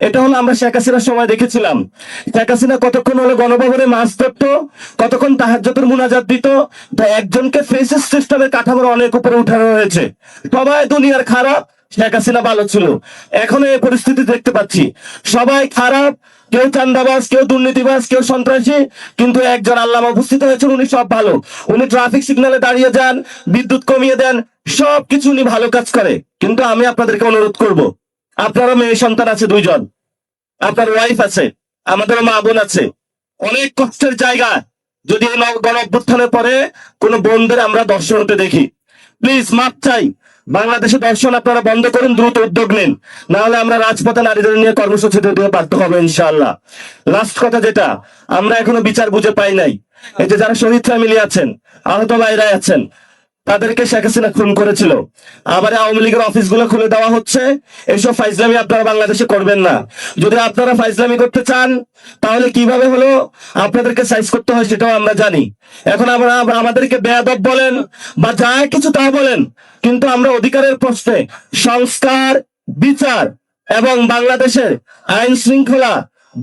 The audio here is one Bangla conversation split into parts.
এটা হলো আমরা শেখ হাসিনার সময় দেখেছিলাম। শেখ হাসিনা কতক্ষণ হলো গণভবনে মাছ ধরতো, কতক্ষণ তাহাজ্জুদের মুনাজাত দিত। তাই একজনকে ফেসিস সিস্টেমের কাঠামোর অনেক উপরে উঠানো হয়েছে। সবাই দুনিয়ার খারাপ, শেখ হাসিনা ভালো ছিল। এখন এই পরিস্থিতি দেখতে পাচ্ছি, সবাই খারাপ, কেউ চান্দাবাজ, কেউ দুর্নীতিবাজ, কেউ সন্ত্রাসী, কিন্তু একজন আল্লামা উপস্থিত হয়েছেন, উনি সব ভালো। উনি ট্রাফিক সিগন্যালে দাঁড়িয়ে যান, বিদ্যুৎ কমিয়ে দেন, সবকিছু উনি ভালো কাজ করে। কিন্তু আমি আপনাদেরকে অনুরোধ করব, আপনারও মেয়ে সন্তান আছে দুইজন, আপনার ওয়াইফ আছে, আমাদেরও মা বোন আছে, অনেক কষ্টের জায়গা। যদি এই গণ অভ্যুত্থানের পরে কোন বোনদের আমরা দর্শন হতে দেখি, প্লিজ মাপ চাই, বাংলাদেশে দর্শন আপনারা বন্ধ করুন, দ্রুত উদ্যোগ নিন, না হলে আমরা রাজপথে নারীদের নিয়ে কর্মসূচি দিতে বাধ্য হবে ইনশাআল্লাহ। লাস্ট কথা যেটা, আমরা এখনো বিচার বুঝে পাই নাই। এই যে যারা শহীদ ফ্যামিলি আছেন, আহত ভাইরা আছেন, তাদেরকে শেখ হাসিনা খুন করেছিল, আবার আওয়ামী লীগের অফিসগুলো খুলে দেওয়া হচ্ছে। এসব ফাইজলামি আপনারা বাংলাদেশে করবেন না। যদি আপনারা ফাইজলামি করতে চান, তাহলে কিভাবে হলো আপনাদেরকে সাইজ করতে হয় সেটাও আমরা জানি। এখন আমরা আমাদেরকে বেয়াদব বলেন বা যা কিছু তা বলেন, কিন্তু আমরা অধিকারের প্রশ্নে সংস্কার, বিচার এবং বাংলাদেশের আইন শৃঙ্খলা,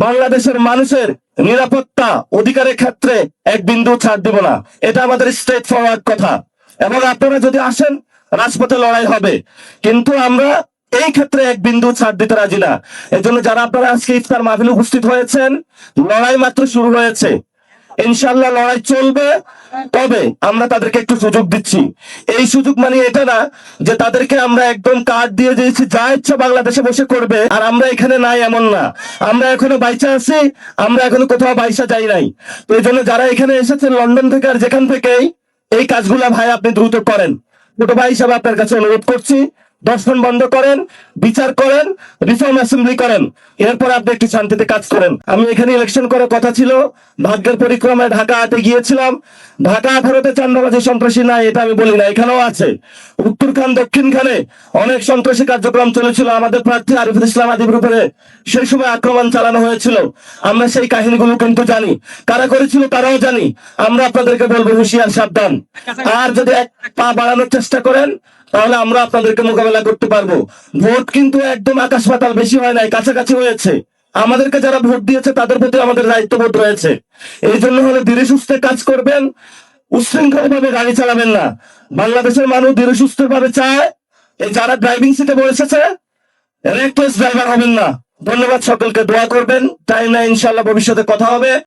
বাংলাদেশের মানুষের নিরাপত্তা, অধিকারের ক্ষেত্রে এক বিন্দু ছাড় দিব না। এটা আমাদের স্ট্রেট ফরওয়ার্ড কথা। এবং আপনারা যদি আসেন, রাজপথে লড়াই হবে, কিন্তু আমরা এই ক্ষেত্রে এক বিন্দু ছাড় দিতে রাজি না। এজন্য যারা আপনারা আজকে ইফতার মাহফিলে উপস্থিত হয়েছেন, লড়াই মাত্র শুরু হয়েছে, ইনশাল্লাহ লড়াই চলবে। তবে আমরা তাদেরকে একটু সুযোগ দিচ্ছি। এই সুযোগ মানে এটা না যে তাদেরকে আমরা একদম কার্ড দিয়ে দিয়েছি, যা ইচ্ছা বাংলাদেশে বসে করবে আর আমরা এখানে নাই, এমন না। আমরা এখনো বাইচা আছি, আমরা এখনো কোথাও বাইসা যাই নাই। তো এই জন্য যারা এখানে এসেছেন লন্ডন থেকে আর যেখান থেকেই, এই কাজগুলা ভাই আপনি দ্রুত করেন। ছোট ভাই হিসাবে আপনার কাছে অনুরোধ করছি, দর্শন বন্ধ করেন, বিচার করেন, রিফর্ম অ্যাসেম্বলি করেন, এরপর আপনি একটু শান্তিতে কাজ করেন। আমি এখানে ইলেকশন করার কথা ছিল, ভাগ্যের পরিক্রমায় ঢাকা 8-এ গিয়েছিলাম। ঢাকা 18-তে চান্দাবাজি সন্ত্রাসী নাই এটা আমি বলি না, এখানেও আছে। উত্তরখান দক্ষিণখানে অনেক সন্ত্রাসী কার্যক্রম চলেছিল, আমাদের প্রার্থী আরিফুল ইসলাম আদিবের উপরে সেই সময় আক্রমণ চালানো হয়েছিল। আমরা সেই কাহিনীগুলো কিন্তু জানি, কারা করেছিল তারাও জানি। আমরা আপনাদেরকে বলবো হুঁশিয়ার, সাবধান। আর যদি এক পা বাড়ানোর চেষ্টা করেন, তাহলে আমরা আপনাদেরকে মোকাবেলা করতে পারবো। ভোট কিন্তু একদম আকাশ পাতাল বেশি হয় নাই, কাছাকাছি হয়েছে। আমাদেরকে যারা ভোট দিয়েছে তাদের প্রতি আমাদের দায়িত্ববোধ রয়েছে। এই জন্য হলে ধীরে সুস্থে কাজ করবেন, উচ্ছৃঙ্খল ভাবে গাড়ি চালাবেন না। বাংলাদেশের মানুষ ধীরে সুস্থ ভাবে চায়। এই যারা ড্রাইভিং সিটে বসেছে, রেকলেস ড্রাইভার হবেন না। ধন্যবাদ সকলকে, দোয়া করবেন। টাইম না, ইনশাল্লাহ ভবিষ্যতে কথা হবে।